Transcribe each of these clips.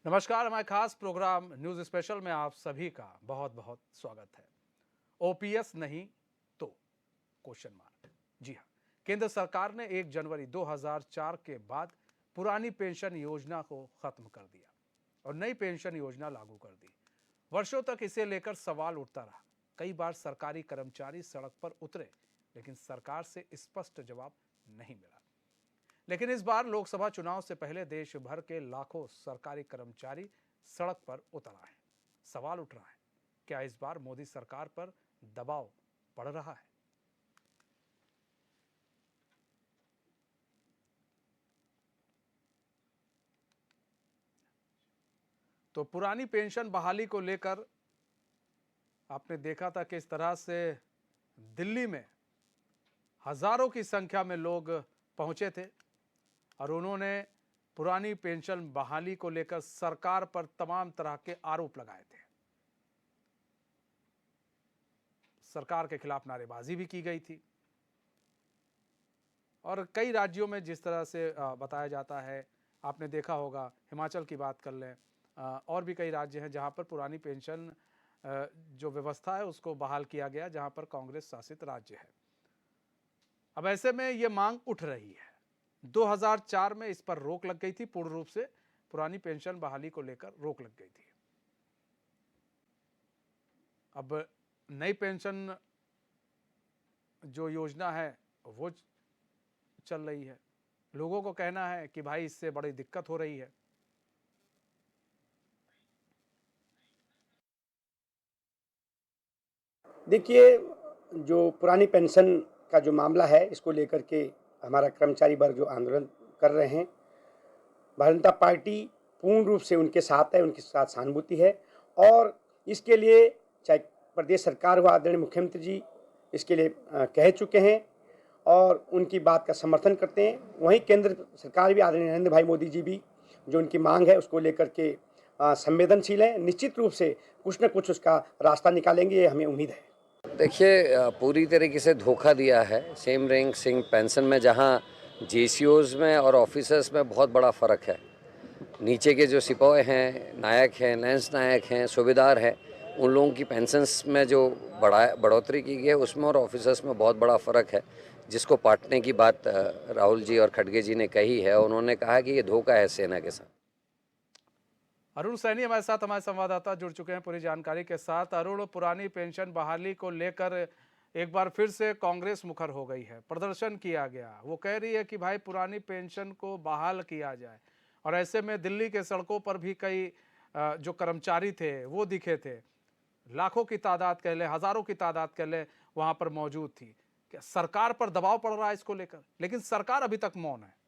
नमस्कार। हमारे खास प्रोग्राम न्यूज स्पेशल में आप सभी का बहुत बहुत स्वागत है। ओपीएस नहीं तो क्वेश्चन मार्क। जी हाँ, केंद्र सरकार ने 1 जनवरी 2004 के बाद पुरानी पेंशन योजना को खत्म कर दिया और नई पेंशन योजना लागू कर दी। वर्षों तक इसे लेकर सवाल उठता रहा। कई बार सरकारी कर्मचारी सड़क पर उतरे, लेकिन सरकार से स्पष्ट जवाब नहीं मिला। लेकिन इस बार लोकसभा चुनाव से पहले देश भर के लाखों सरकारी कर्मचारी सड़क पर उतर आए। सवाल उठ रहा है, क्या इस बार मोदी सरकार पर दबाव पड़ रहा है? तो पुरानी पेंशन बहाली को लेकर आपने देखा था किस तरह से दिल्ली में हजारों की संख्या में लोग पहुंचे थे और उन्होंने पुरानी पेंशन बहाली को लेकर सरकार पर तमाम तरह के आरोप लगाए थे। सरकार के खिलाफ नारेबाजी भी की गई थी और कई राज्यों में जिस तरह से बताया जाता है, आपने देखा होगा, हिमाचल की बात कर लें, और भी कई राज्य हैं जहां पर पुरानी पेंशन जो व्यवस्था है उसको बहाल किया गया, जहां पर कांग्रेस शासित राज्य है। अब ऐसे में ये मांग उठ रही है। 2004 में इस पर रोक लग गई थी, पूर्ण रूप से पुरानी पेंशन बहाली को लेकर रोक लग गई थी। अब नई पेंशन जो योजना है वो चल रही है। लोगों को कहना है कि भाई इससे बड़ी दिक्कत हो रही है। देखिए, जो पुरानी पेंशन का जो मामला है, इसको लेकर के हमारा कर्मचारी वर्ग जो आंदोलन कर रहे हैं, भारतीय जनता पार्टी पूर्ण रूप से उनके साथ है, उनके साथ सहानुभूति है और इसके लिए चाहे प्रदेश सरकार हो, आदरणीय मुख्यमंत्री जी इसके लिए कह चुके हैं और उनकी बात का समर्थन करते हैं। वहीं केंद्र सरकार भी, आदरणीय नरेंद्र भाई मोदी जी भी जो उनकी मांग है उसको लेकर के संवेदनशील है। निश्चित रूप से कुछ न कुछ उसका रास्ता निकालेंगे, ये हमें उम्मीद है। देखिए, पूरी तरीके से धोखा दिया है सेम रैंक सिंह पेंशन में, जहां जेसीओज में और ऑफिसर्स में बहुत बड़ा फ़र्क है। नीचे के जो सिपाही हैं, नायक हैं, लैंस नायक हैं, सूबेदार हैं, उन लोगों की पेंशन्स में जो बढ़ोतरी की गई है उसमें और ऑफिसर्स में बहुत बड़ा फ़र्क है, जिसको पाटने की बात राहुल जी और खड़गे जी ने कही है। उन्होंने कहा कि ये धोखा है सेना के साथ। अरुण सैनी हमारे साथ, हमारे संवाददाता जुड़ चुके हैं पूरी जानकारी के साथ। अरुण, पुरानी पेंशन बहाली को लेकर एक बार फिर से कांग्रेस मुखर हो गई है, प्रदर्शन किया गया। वो कह रही है कि भाई पुरानी पेंशन को बहाल किया जाए और ऐसे में दिल्ली के सड़कों पर भी कई जो कर्मचारी थे वो दिखे थे। लाखों की तादाद कह ले, हजारों की तादाद कह ले, वहां पर मौजूद थी। क्या सरकार पर दबाव पड़ रहा है इसको लेकर? लेकिन सरकार अभी तक मौन है।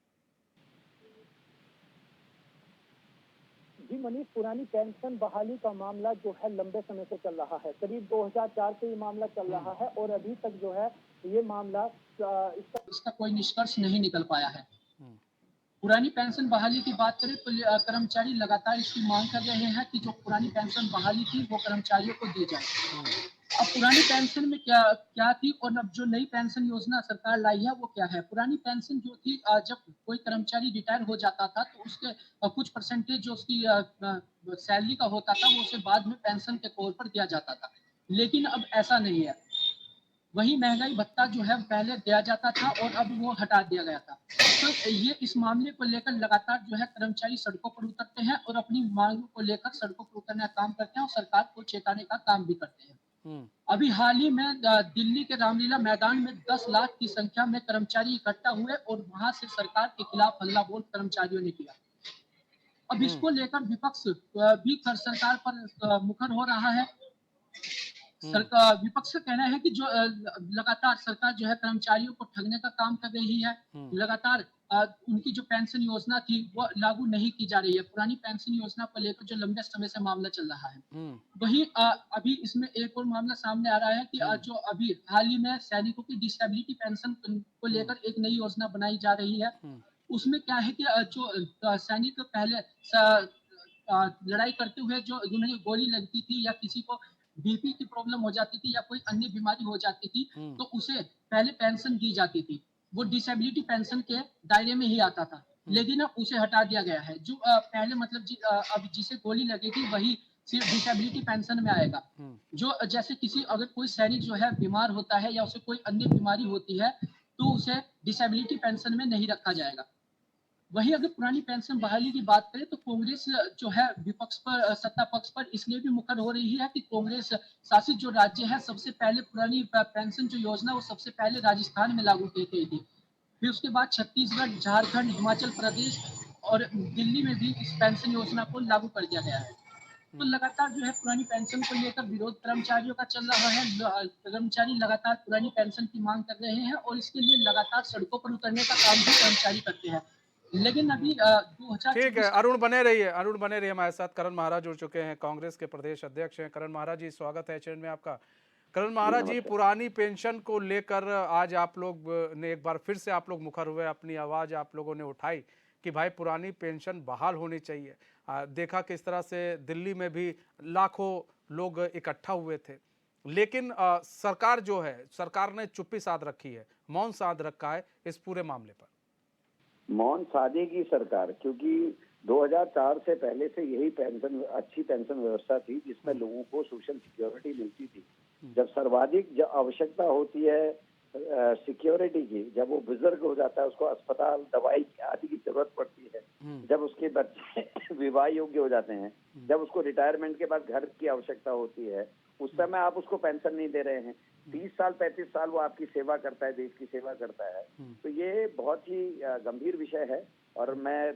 जी मनीष, पुरानी पेंशन बहाली का मामला जो है लंबे समय से चल रहा है। करीब 2004 से ये मामला चल रहा है और अभी तक जो है ये मामला इसका कोई निष्कर्ष नहीं निकल पाया है। पुरानी पेंशन बहाली की बात करें तो कर्मचारी लगातार इसकी मांग कर रहे हैं कि जो पुरानी पेंशन बहाली थी वो कर्मचारियों को दी जाए। अब पुरानी पेंशन में क्या क्या थी और अब जो नई पेंशन योजना सरकार लाई है वो क्या है। पुरानी पेंशन जो थी, जब कोई कर्मचारी रिटायर हो जाता था तो उसके कुछ परसेंटेज जो उसकी सैलरी का होता था वो उसे बाद में पेंशन के तौर पर दिया जाता था। लेकिन अब ऐसा नहीं है। वही महंगाई भत्ता जो है पहले दिया जाता था और अब वो हटा दिया गया था। तो ये इस मामले को लेकर लगातार जो है कर्मचारी सड़कों पर उतरते हैं और अपनी मांगों को लेकर सड़कों पर उतरने का काम करते हैं और सरकार को चेताने का काम भी करते हैं। अभी हाल ही में दिल्ली के रामलीला मैदान में 10 लाख की संख्या में कर्मचारी इकट्ठा हुए और वहां से सरकार के खिलाफ हल्ला बोल कर्मचारियों ने किया। अब इसको लेकर विपक्ष भी सरकार पर मुखर हो रहा है। सरकार, विपक्ष का कहना है कि जो लगातार सरकार जो है कर्मचारियों को ठगने का काम कर रही है। लगातार उनकी जो पेंशन योजना थी वो लागू नहीं की जा रही है। पुरानी पेंशन योजना को लेकर जो लंबे समय से मामला चल रहा है, वही अभी इसमें एक और मामला सामने आ रहा है कि जो अभी हाल ही में सैनिकों की डिसेबिलिटी पेंशन को लेकर एक नई योजना बनाई जा रही है। उसमें क्या है कि जो सैनिक पहले लड़ाई करते हुए जो उन्हें गोली लगती थी या किसी को बीपी की प्रॉब्लम हो जाती थी या कोई अन्य बीमारी हो जाती थी तो उसे पहले पेंशन दी जाती थी। वो डिसेबिलिटी पेंशन के दायरे में ही आता था। लेकिन अब उसे हटा दिया गया है। जो पहले मतलब अब जिसे गोली लगेगी वही सिर्फ डिसेबिलिटी पेंशन में आएगा। जो जैसे किसी अगर कोई सैनिक जो है बीमार होता है या उसे कोई अन्य बीमारी होती है तो उसे डिसेबिलिटी पेंशन में नहीं रखा जाएगा। वही अगर पुरानी पेंशन बहाली की बात करें तो कांग्रेस जो है विपक्ष पर सत्ता पक्ष पर इसलिए भी मुखर हो रही है कि कांग्रेस शासित जो राज्य है सबसे पहले पुरानी पेंशन जो योजना वो सबसे पहले राजस्थान में लागू की गई थी। फिर उसके बाद छत्तीसगढ़, झारखंड, हिमाचल प्रदेश और दिल्ली में भी इस पेंशन योजना को लागू कर दिया गया है। तो लगातार जो है पुरानी पेंशन को लेकर विरोध कर्मचारियों का चल रहा है। कर्मचारी लगातार पुरानी पेंशन की मांग कर रहे हैं और इसके लिए लगातार सड़कों पर उतरने का काम भी कर्मचारी करते हैं। लेकिन अभी ठीक है, 2024 अरुण बने रहिए हमारे साथ। करण महाराज जुड़ चुके हैं, कांग्रेस के प्रदेश अध्यक्ष हैं। करण महाराज जी, स्वागत है चैनल में आपका। करण महाराज जी, पुरानी पेंशन को लेकर आज आप लोग ने एक बार फिर से आप लोग मुखर हुए, अपनी आवाज आप लोगों ने उठाई कि भाई पुरानी पेंशन बहाल होनी चाहिए। देखा किस तरह से दिल्ली में भी लाखों लोग इकट्ठा हुए थे, लेकिन सरकार जो है, सरकार ने चुप्पी साध रखी है, मौन साध रखा है इस पूरे मामले पर। मौन साधेगी सरकार, क्योंकि 2004 से पहले से यही पेंशन अच्छी पेंशन व्यवस्था थी जिसमें लोगों को सोशल सिक्योरिटी मिलती थी। जब सर्वाधिक आवश्यकता होती है सिक्योरिटी की, जब वो बुजुर्ग हो जाता है, उसको अस्पताल, दवाई आदि की जरूरत पड़ती है, जब उसके बच्चे विवाह योग्य हो जाते हैं, जब उसको रिटायरमेंट के बाद घर की आवश्यकता होती है, उस समय आप उसको पेंशन नहीं दे रहे हैं। 30 साल 35 साल वो आपकी सेवा करता है, देश की सेवा करता है। तो ये बहुत ही गंभीर विषय है और मैं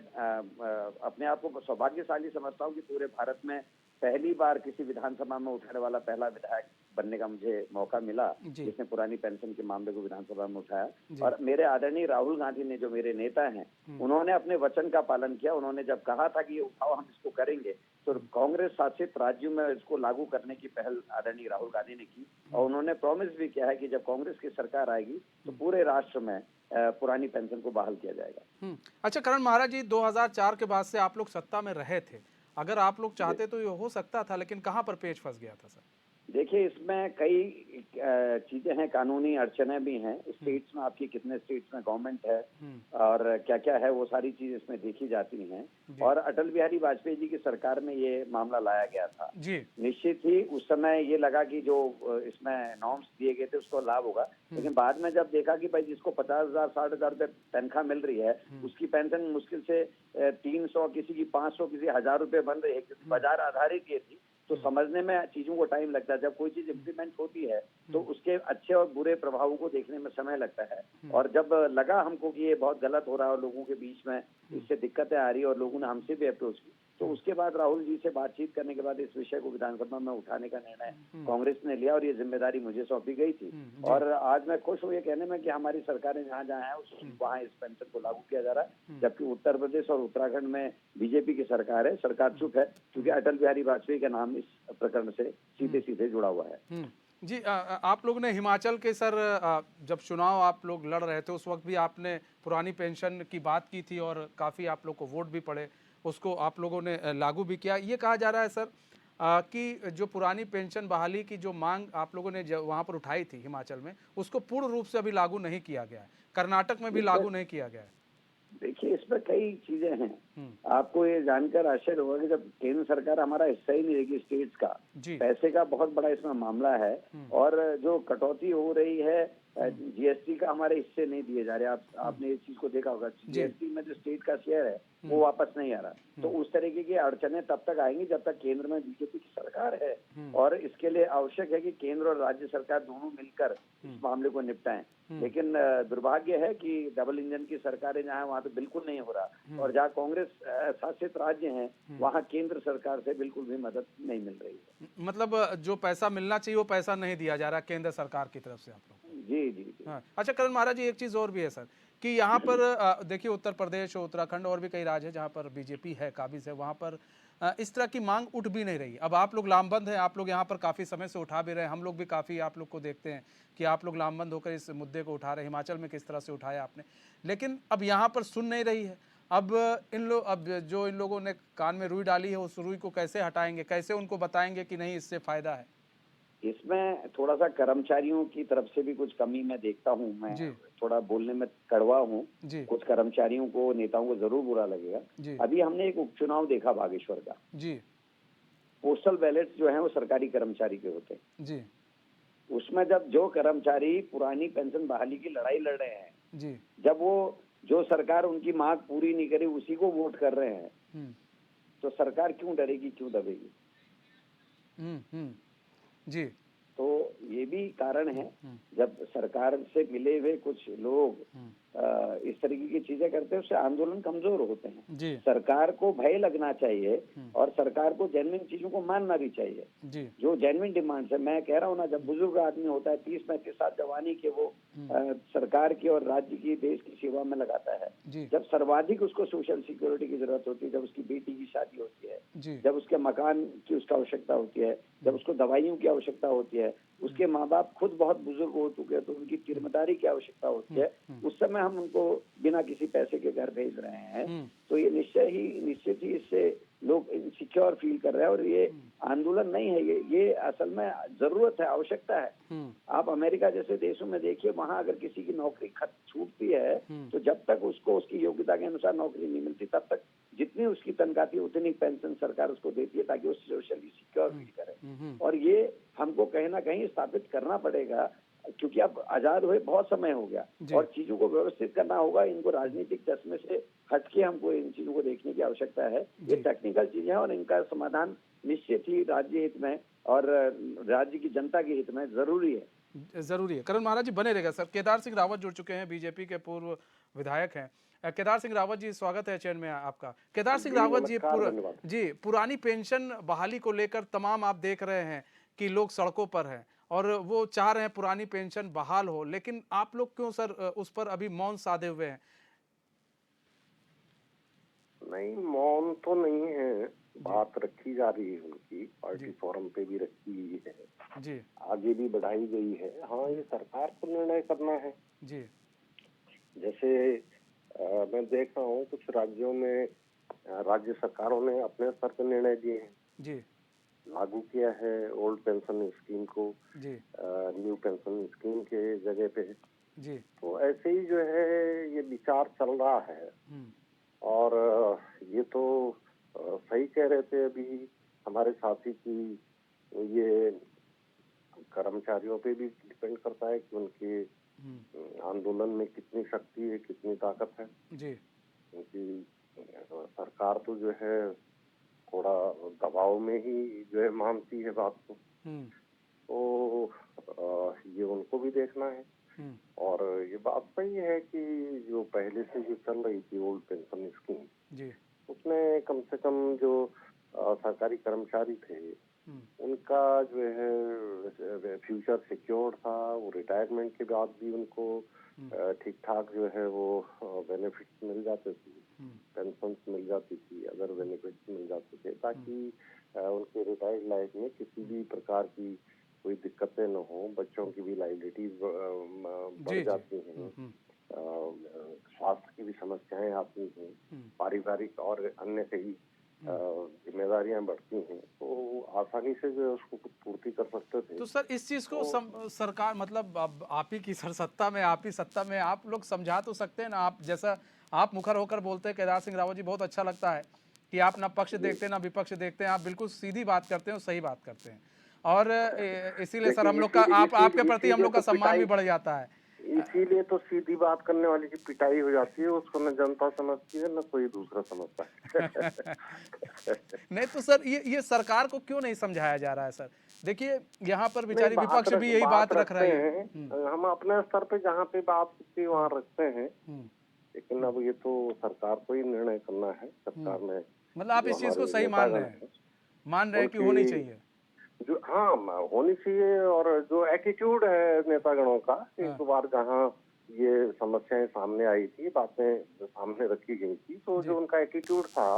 अपने आप को सौभाग्यशाली समझता हूँ कि पूरे भारत में पहली बार किसी विधानसभा में उठाने वाला पहला विधायक बनने का मुझे मौका मिला जिसने पुरानी पेंशन के मामले को विधानसभा में उठाया। और मेरे आदरणीय राहुल गांधी ने, जो मेरे नेता हैं, उन्होंने अपने वचन का पालन किया। उन्होंने जब कहा था कि ये उठाओ, हम इसको करेंगे, तो कांग्रेस शासित राज्यों में इसको लागू करने की पहल आदरणीय राहुल गांधी ने की और उन्होंने प्रॉमिस भी किया है कि जब कांग्रेस की सरकार आएगी तो पूरे राष्ट्र में पुरानी पेंशन को बहाल किया जाएगा। अच्छा करण महाराज जी, 2004 के बाद से आप लोग सत्ता में रहे थे, अगर आप लोग चाहते तो ये हो सकता था, लेकिन कहां पर पेच फंस गया था सर? देखिए, इसमें कई चीजें हैं, कानूनी अड़चने भी हैं। स्टेट्स में आपकी कितने स्टेट्स में गवर्नमेंट है और क्या क्या है, वो सारी चीज इसमें देखी जाती हैं। और अटल बिहारी वाजपेयी जी की सरकार में ये मामला लाया गया था जी। निश्चित ही उस समय ये लगा कि जो इसमें नॉर्म्स दिए गए थे उसको लाभ होगा, लेकिन बाद में जब देखा कि भाई जिसको 50,000 60,000 रुपए तनख्वाह मिल रही है उसकी पेंशन मुश्किल से 300, किसी की 500, किसी 1,000 रुपए बन रही है, क्योंकि बाजार आधारित ये थी, तो समझने में चीजों को टाइम लगता है। जब कोई चीज इम्प्लीमेंट होती है तो उसके अच्छे और बुरे प्रभावों को देखने में समय लगता है। और जब लगा हमको कि ये बहुत गलत हो रहा है और लोगों के बीच में इससे दिक्कतें आ रही है और लोगों ने हमसे भी अप्रोच की, तो उसके बाद राहुल जी से बातचीत करने के बाद इस विषय को विधानसभा में उठाने का निर्णय कांग्रेस ने लिया और ये जिम्मेदारी मुझे सौंपी गई थी। और आज मैं खुश हूँ ये कहने में कि हमारी सरकारें जहाँ जहाँ है वहाँ इस पेंशन को लागू किया जा रहा है, जबकि उत्तर प्रदेश और उत्तराखंड में बीजेपी की सरकार है, सरकार चुप है, क्योंकि अटल बिहारी वाजपेयी का नाम इस प्रकरण से सीधे सीधे जुड़ा हुआ है। जी, आप लोग ने हिमाचल के सर जब चुनाव आप लोग लड़ रहे थे उस वक्त भी आपने पुरानी पेंशन की बात की थी और काफ़ी आप लोग को वोट भी पड़े, उसको आप लोगों ने लागू भी किया। ये कहा जा रहा है सर कि जो पुरानी पेंशन बहाली की जो मांग आप लोगों ने वहाँ पर उठाई थी हिमाचल में, उसको पूर्ण रूप से अभी लागू नहीं किया गया है, कर्नाटक में भी लागू नहीं किया गया है। देखिए, इसमें कई चीजें हैं। आपको ये जानकर आश्चर्य होगा कि जब केंद्र सरकार हमारा हिस्सा ही नहीं रहेगी, स्टेट्स का पैसे का बहुत बड़ा इसमें मामला है। और जो कटौती हो रही है जीएसटी का हमारे हिस्से नहीं दिए जा रहे। आपने इस चीज को देखा होगा, जीएसटी में जो स्टेट का शेयर है वो वापस नहीं आ रहा। तो उस तरीके की अड़चने तब तक आएंगी जब तक केंद्र में बीजेपी की सरकार है। और इसके लिए आवश्यक है कि केंद्र और राज्य सरकार दोनों मिलकर इस मामले को निपटाएं। लेकिन दुर्भाग्य है कि डबल इंजन की सरकारें जहाँ वहाँ तो बिल्कुल नहीं हो रहा, और जहाँ कांग्रेस शासित राज्य हैं वहाँ केंद्र सरकार से बिल्कुल भी मदद नहीं मिल रही है। मतलब जो पैसा मिलना चाहिए वो पैसा नहीं दिया जा रहा केंद्र सरकार की तरफ से आप लोग। जी। हाँ। अच्छा करण महाराज जी, एक चीज और भी है सर कि यहाँ पर देखिए उत्तर प्रदेश और उत्तराखंड और भी कई राज्य है जहाँ पर बीजेपी है, काबिज है, वहाँ पर इस तरह की मांग उठ भी नहीं रही। अब आप लोग लामबंद हैं, आप लोग यहाँ पर काफ़ी समय से उठा भी रहे हैं, हम लोग भी काफ़ी आप लोग को देखते हैं कि आप लोग लामबंद होकर इस मुद्दे को उठा रहे हैं। हिमाचल में किस तरह से उठाया आपने, लेकिन अब यहाँ पर सुन नहीं रही है। अब जो इन लोगों ने कान में रुई डाली है उस रुई को कैसे हटाएंगे, कैसे उनको बताएंगे कि नहीं इससे फ़ायदा है? इसमें थोड़ा सा कर्मचारियों की तरफ से भी कुछ कमी मैं देखता हूँ। मैं जी। थोड़ा बोलने में कड़वा हूँ, जी कुछ कर्मचारियों को, नेताओं को जरूर बुरा लगेगा। जी अभी हमने एक उपचुनाव देखा बागेश्वर का। जी पोस्टल बैलेट्स जो हैं वो सरकारी कर्मचारी के होते हैं। जी उसमें जब जो कर्मचारी पुरानी पेंशन बहाली की लड़ाई लड़ रहे हैं, जी जब वो जो सरकार उनकी मांग पूरी नहीं करी उसी को वोट कर रहे हैं, हम्म तो सरकार क्यों डरेगी, क्यों दबेगी? जी तो ये भी कारण है, हम्म जब सरकार से मिले हुए कुछ लोग हम्म, इस तरीके की चीजें करते हैं, उससे आंदोलन कमजोर होते हैं। जी सरकार को भय लगना चाहिए और सरकार को जेन्युइन चीजों को मानना भी चाहिए। जी जो जेन्युइन डिमांड्स है, मैं कह रहा हूँ ना, जब बुजुर्ग आदमी होता है 30-35 साल जवानी के, वो सरकार की और राज्य की, देश की सेवा में लगाता है। जी जब सर्वाधिक उसको सोशल सिक्योरिटी की जरूरत होती है, जब उसकी बेटी की शादी होती है, जी जब उसके मकान की उसका आवश्यकता होती है, जब उसको दवाइयों की आवश्यकता होती है, उसके माँ बाप खुद बहुत बुजुर्ग हो चुके हैं तो उनकी तिरमदारी की आवश्यकता होती है, उस समय हम उनको बिना किसी पैसे के घर भेज रहे हैं, तो ये निश्चित ही इससे लोग इनसिक्योर फील कर रहे हैं। और ये आंदोलन नहीं है, ये असल में जरूरत है, आवश्यकता है। आप अमेरिका जैसे देशों में देखिए, वहां अगर किसी की नौकरी छूटती है तो जब तक उसको उसकी योग्यता के अनुसार नौकरी नहीं मिलती, तब तक जितनी उसकी तनख्वाह थी उतनी पेंशन सरकार उसको देती है, ताकि वो सोशली सिक्योर फील करे। और ये हमको कहीं ना कहीं स्थापित करना पड़ेगा, क्योंकि अब आजाद हुए बहुत समय हो गया और चीजों को व्यवस्थित करना होगा। इनको राजनीतिक चश्मे से हटके हमको इन चीजों को देखने की आवश्यकता है। ये टेक्निकल चीजें हैं और इनका समाधान निश्चित ही राज्य हित में और राज्य की जनता के हित में जरूरी है। करण महाराज जी बने रहेगा। सर, केदार सिंह रावत जुड़ चुके हैं, बीजेपी के पूर्व विधायक हैं। केदार सिंह रावत जी, स्वागत है चैन में आपका। केदार सिंह रावत जी, पुरानी पेंशन बहाली को लेकर तमाम आप देख रहे हैं कि लोग सड़कों पर हैं और वो चाह रहे हैं पुरानी पेंशन बहाल हो, लेकिन आप लोग क्यों सर उस पर अभी मौन साधे हुए हैं? नहीं, मौन तो नहीं है, बात रखी जा रही है, उनकी पार्टी फोरम पे भी रखी हुई है जी, आगे भी बढ़ाई गई है। हाँ, ये सरकार को निर्णय करना है जी, जैसे मैं देख रहा हूँ कुछ राज्यों में राज्य सरकारों ने अपने स्तर पर निर्णय दिए हैं, जी, लागू किया है ओल्ड पेंशन स्कीम को जी, न्यू पेंशन स्कीम के जगह पे। जी, तो ऐसे ही जो है ये विचार चल रहा है। और ये तो सही कह रहे थे अभी हमारे साथी की, ये कर्मचारियों पे भी डिपेंड करता है कि उनके आंदोलन में कितनी शक्ति है, कितनी ताकत है। जी, क्योंकि सरकार तो जो है थोड़ा दबाव में ही जो है मानती है बात को, तो ये उनको भी देखना है। और ये बात सही है कि जो पहले से जो चल रही थी ओल्ड पेंशन स्कीम, जी, उसमें कम से कम जो सरकारी कर्मचारी थे उनका जो है फ्यूचर सिक्योर था। वो रिटायरमेंट के बाद भी उनको ठीक ठाक जो है वो बेनिफिट्स मिल जाते थे, पेंशन मिल जाती थी, अदर बेनिफिट्स मिल जाते थे, ताकि उनके रिटायर्ड लाइफ में किसी भी प्रकार की कोई दिक्कतें न हो। बच्चों की भी लाइबिलिटीज बढ़ जाती हैं, स्वास्थ्य की भी समस्याएं आती हैं, पारिवारिक और अन्य कई जिम्मेदारियां बढ़ती हैं, तो आसानी से जो है उसको पूर्ति कर सकते थे। तो सर इस चीज को सरकार, मतलब अब आप ही की सत्ता में, आप ही सत्ता में, आप लोग समझा तो सकते हैं ना। आप जैसा आप मुखर होकर बोलते हैं केदार सिंह रावत जी, बहुत अच्छा लगता है कि आप ना पक्ष देखते हैं ना विपक्ष देखते हैं, आप बिल्कुल सीधी बात करते हैं और सही बात करते हैं। और इसीलिए सर हम लोग का आपके प्रति हम लोग का सम्मान भी बढ़ जाता है। इसीलिए तो सीधी बात करने वाली की पिटाई हो जाती है, उसको न जनता समझती है न कोई दूसरा समझता है। नहीं तो सर ये सरकार को क्यों नहीं समझाया जा रहा है सर? देखिए यहाँ पर बेचारी विपक्ष भी यही बात रख रही है। हम अपने स्तर पे जहाँ पे बात होती है वहाँ रखते हैं, लेकिन अब ये तो सरकार को ही निर्णय करना है। सरकार ने, मतलब आप इस चीज को सही मान रहे हैं कि होनी चाहिए? जो हाँ होनी चाहिए। और जो एटीट्यूड है नेतागणों का, एक बार जहाँ ये समस्याएं सामने आई थी, बातें सामने रखी गई थी, तो जो उनका एटीट्यूड था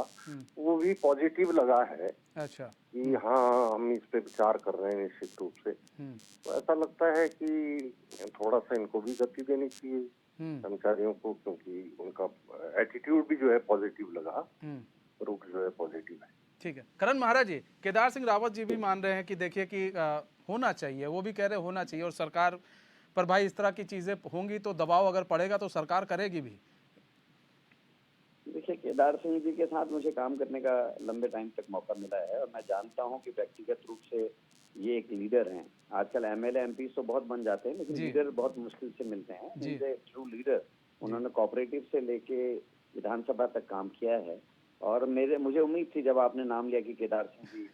वो भी पॉजिटिव लगा है। अच्छा, कि हाँ हम इस पे विचार कर रहे हैं निश्चित रूप से। तो ऐसा लगता है कि थोड़ा सा इनको भी गति देनी चाहिए कर्मचारियों को, क्योंकि उनका एटीट्यूड भी जो है पॉजिटिव लगा, रुख जो है पॉजिटिव है। ठीक है। करण महाराज जी, केदार सिंह रावत जी भी मान रहे हैं कि देखिए कि होना चाहिए, वो भी कह रहे होना चाहिए, और सरकार पर भाई इस तरह की चीजें होंगी तो दबाव अगर पड़ेगा तो सरकार करेगी भी। देखिए, केदार सिंह जी के साथ मुझे काम करने का लंबे टाइम तक मौका मिला है और मैं जानता हूं कि व्यक्तिगत रूप से ये एक लीडर हैं। आजकल एमएलए एमपी तो बहुत बन जाते हैं, लेकिन जी। लीडर बहुत मुश्किल से मिलते हैं। जी। Is a true leader. उन्होंने कोऑपरेटिव से लेके विधानसभा तक काम किया है और मुझे उम्मीद थी जब आपने नाम लिया कि केदार सिंह जी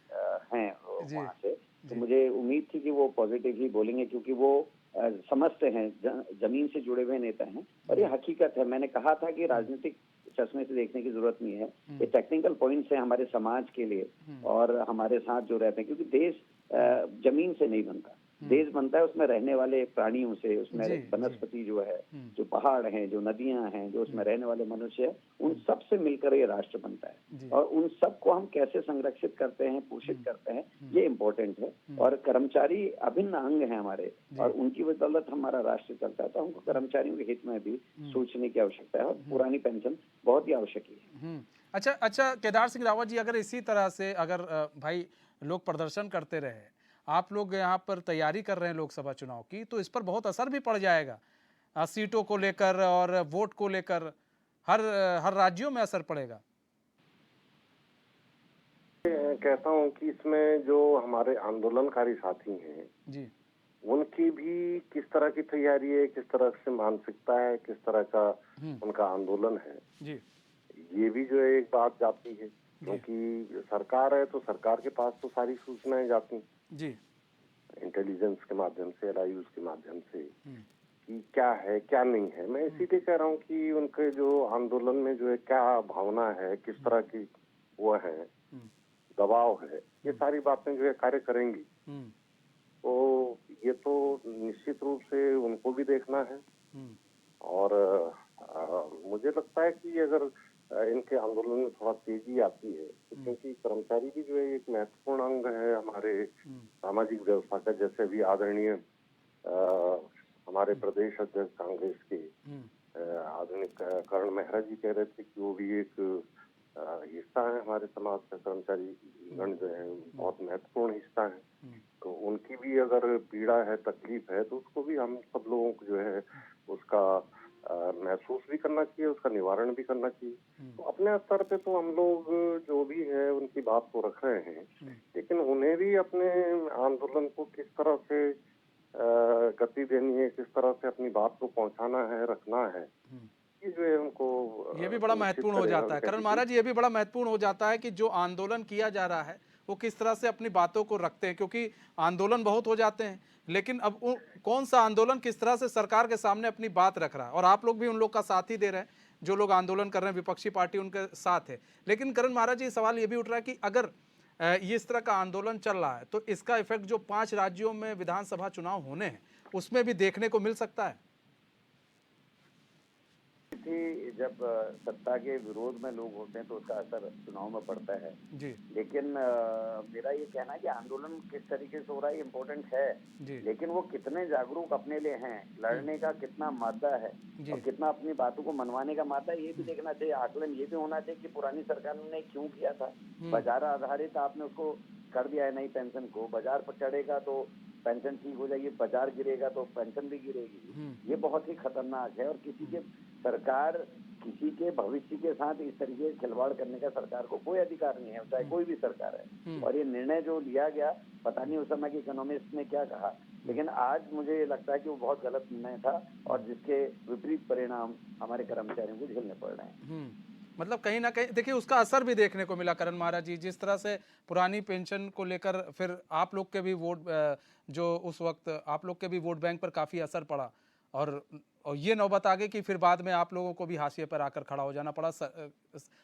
हैं जी। वहाँ से, तो जी। मुझे उम्मीद थी कि वो पॉजिटिव ही बोलेंगे, क्योंकि वो समझते हैं, जमीन से जुड़े हुए नेता हैं और ये हकीकत है। मैंने कहा था कि राजनीतिक चश्मे से देखने की जरूरत नहीं है, ये टेक्निकल पॉइंट्स हैं हमारे समाज के लिए और हमारे साथ जो रहते हैं, क्योंकि देश जमीन से नहीं बनता, देश बनता है उसमें रहने वाले प्राणियों से, उसमें जी, वनस्पति जो है, जो पहाड़ हैं, जो नदियां हैं, जो उसमें रहने वाले मनुष्य हैं, उन सब से मिलकर ये राष्ट्र बनता है और उन सबको हम कैसे संरक्षित करते हैं, पोषित करते हैं, ये इम्पोर्टेंट है। और कर्मचारी अभिन्न अंग है हमारे और उनकी बदौलत हमारा राष्ट्र चलता है, तो हमको कर्मचारियों के हित में भी सोचने की आवश्यकता है और पुरानी पेंशन बहुत ही आवश्यक है। अच्छा केदार सिंह रावत जी, अगर इसी तरह से अगर भाई लोग प्रदर्शन करते रहे, आप लोग यहाँ पर तैयारी कर रहे हैं लोकसभा चुनाव की, तो इस पर बहुत असर भी पड़ जाएगा सीटों को लेकर और वोट को लेकर, हर राज्यों में असर पड़ेगा। मैं कहता हूँ कि इसमें जो हमारे आंदोलनकारी साथी हैं जी। उनकी भी किस तरह की तैयारी है, किस तरह से मानसिकता है, किस तरह का उनका आंदोलन है, जी। ये भी जो है एक बात जाती है। क्योंकि सरकार है तो सरकार के पास तो सारी सूचनाएं जाती जी। इंटेलिजेंस के माध्यम से, LIUs के माध्यम से कि क्या है क्या नहीं है। मैं इसीलिए कह रहा हूँ कि उनके जो आंदोलन में जो है क्या भावना है, किस तरह की वो है, दबाव है, ये सारी बातें जो है कार्य करेंगी। तो ये तो निश्चित रूप से उनको भी देखना है और मुझे लगता है कि अगर इनके आंदोलन में थोड़ा तेजी आती है तो, क्योंकि कर्मचारी भी जो है एक महत्वपूर्ण अंग है हमारे सामाजिक व्यवस्था का। जैसे अभी आदरणीय हमारे प्रदेश अध्यक्ष कांग्रेस के आदरणीय करण मेहरा जी कह रहे थे कि वो भी एक हिस्सा है हमारे समाज का, कर्मचारी गण जो है बहुत महत्वपूर्ण हिस्सा है। तो उनकी भी अगर पीड़ा है, तकलीफ है, तो उसको भी हम सब लोगों को जो है उसका महसूस भी करना चाहिए, उसका निवारण भी करना चाहिए। तो अपने स्तर पे तो हम लोग जो भी है उनकी बात तो रख रहे हैं, लेकिन उन्हें भी अपने आंदोलन को किस तरह से गति देनी है, किस तरह से अपनी बात को पहुंचाना है, रखना है, जो है उनको ये भी बड़ा महत्वपूर्ण हो जाता है करण महाराज, ये भी बड़ा महत्वपूर्ण हो जाता है कि जो आंदोलन किया जा रहा है वो किस तरह से अपनी बातों को रखते हैं, क्योंकि आंदोलन बहुत हो जाते हैं, लेकिन अब कौन सा आंदोलन किस तरह से सरकार के सामने अपनी बात रख रहा है, और आप लोग भी उन लोग का साथ ही दे रहे हैं, जो लोग आंदोलन कर रहे हैं, विपक्षी पार्टी उनके साथ है। लेकिन करण महाराज जी, सवाल ये भी उठ रहा है कि अगर ये इस तरह का आंदोलन चल रहा है तो इसका इफेक्ट जो 5 राज्यों में विधानसभा चुनाव होने हैं उसमें भी देखने को मिल सकता है। थी जब सत्ता के विरोध में लोग होते हैं तो उसका असर चुनाव में पड़ता है जी। लेकिन मेरा ये कहना है कि आंदोलन किस तरीके से हो रहा है इम्पोर्टेंट है जी। लेकिन वो कितने जागरूक अपने लिए हैं, लड़ने का कितना मादा है और कितना अपनी बातों को मनवाने का मादा है, ये भी देखना चाहिए। आकलन ये भी होना चाहिए कि पुरानी सरकार ने क्यों किया था। बाजार आधारित आपने उसको कर दिया है नई पेंशन को, बाजार पर चढ़ेगा तो पेंशन ठीक हो जाएगी, बाजार गिरेगा तो पेंशन भी गिरेगी। ये बहुत ही खतरनाक है और सरकार किसी के भविष्य के साथ इस तरीके से खिलवाड़ करने का सरकार को कोई अधिकार नहीं है, चाहे कोई भी सरकार है। और ये निर्णय जो लिया गया, पता नहीं उस समय के इकोनॉमिस्ट ने क्या कहा, लेकिन आज मुझे लगता है कि वो बहुत गलत निर्णय था और जिसके विपरीत परिणाम हमारे कर्मचारियों को झेलने पड़ रहे हैं। मतलब कहीं ना कहीं देखिए उसका असर भी देखने को मिला करण महाराज जी, जिस तरह से पुरानी पेंशन को लेकर फिर आप लोग के भी वोट, जो उस वक्त आप लोग के भी वोट बैंक पर काफ़ी असर पड़ा और ये नौबत आ गई कि फिर बाद में आप लोगों को भी हाशिए पर आकर खड़ा हो जाना पड़ा।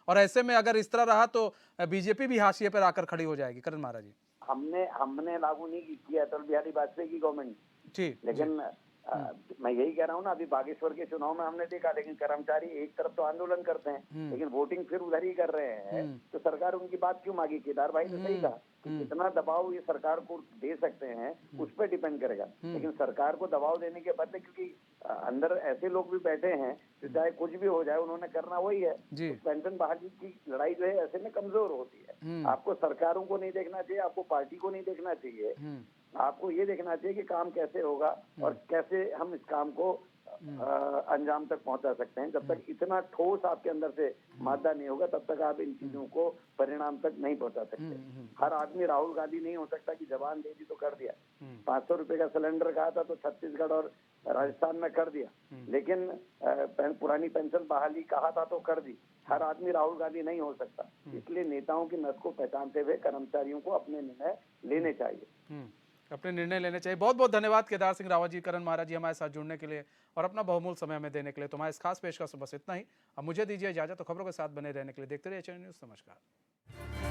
और ऐसे में अगर इस तरह रहा तो बीजेपी भी हाशिए पर आकर खड़ी हो जाएगी। करण महाराज जी, हमने लागू नहीं किया अटल बिहारी वाजपेयी की गवर्नमेंट, ठीक, लेकिन मैं यही कह रहा हूँ ना, अभी बागेश्वर के चुनाव में हमने देखा, लेकिन कर्मचारी एक तरफ तो आंदोलन करते हैं लेकिन वोटिंग फिर उधर ही कर रहे हैं, तो सरकार उनकी बात क्यों मांगी। केदार भाई ने सही कहा कि कितना दबाव ये सरकार को दे सकते हैं उस पर डिपेंड करेगा, लेकिन सरकार को दबाव देने के बदले, क्योंकि अंदर ऐसे लोग भी बैठे हैं तो चाहे कुछ भी हो जाए उन्होंने करना वही है। पेंशन बहाली की लड़ाई जो है ऐसे में कमजोर होती है। आपको सरकारों को नहीं देखना चाहिए, आपको पार्टी को नहीं देखना चाहिए, आपको ये देखना चाहिए कि काम कैसे होगा और कैसे हम इस काम को अंजाम तक पहुंचा सकते हैं। जब तक इतना ठोस आपके अंदर से मादा नहीं होगा तब तक आप इन चीजों को परिणाम तक नहीं पहुंचा सकते। हर आदमी राहुल गांधी नहीं हो सकता कि जबान दे दी तो कर दिया। 500 रुपए का सिलेंडर कहा था तो छत्तीसगढ़ और राजस्थान में कर दिया, लेकिन पुरानी पेंशन बहाली कहा था तो कर दी। हर आदमी राहुल गांधी नहीं हो सकता, इसलिए नेताओं की नस को पहचानते हुए कर्मचारियों को अपने निर्णय लेने चाहिए। अपने निर्णय लेने चाहिए। बहुत बहुत धन्यवाद केदार सिंह रावत जी, करण महाराज जी हमारे साथ जुड़ने के लिए और अपना बहुमूल्य समय हमें देने के लिए। तुम्हारे इस खास पेशकश बस इतना ही। अब मुझे दीजिए इजाजत, तो खबरों के साथ बने रहने के लिए देखते रहिए एचएन न्यूज़। नमस्कार।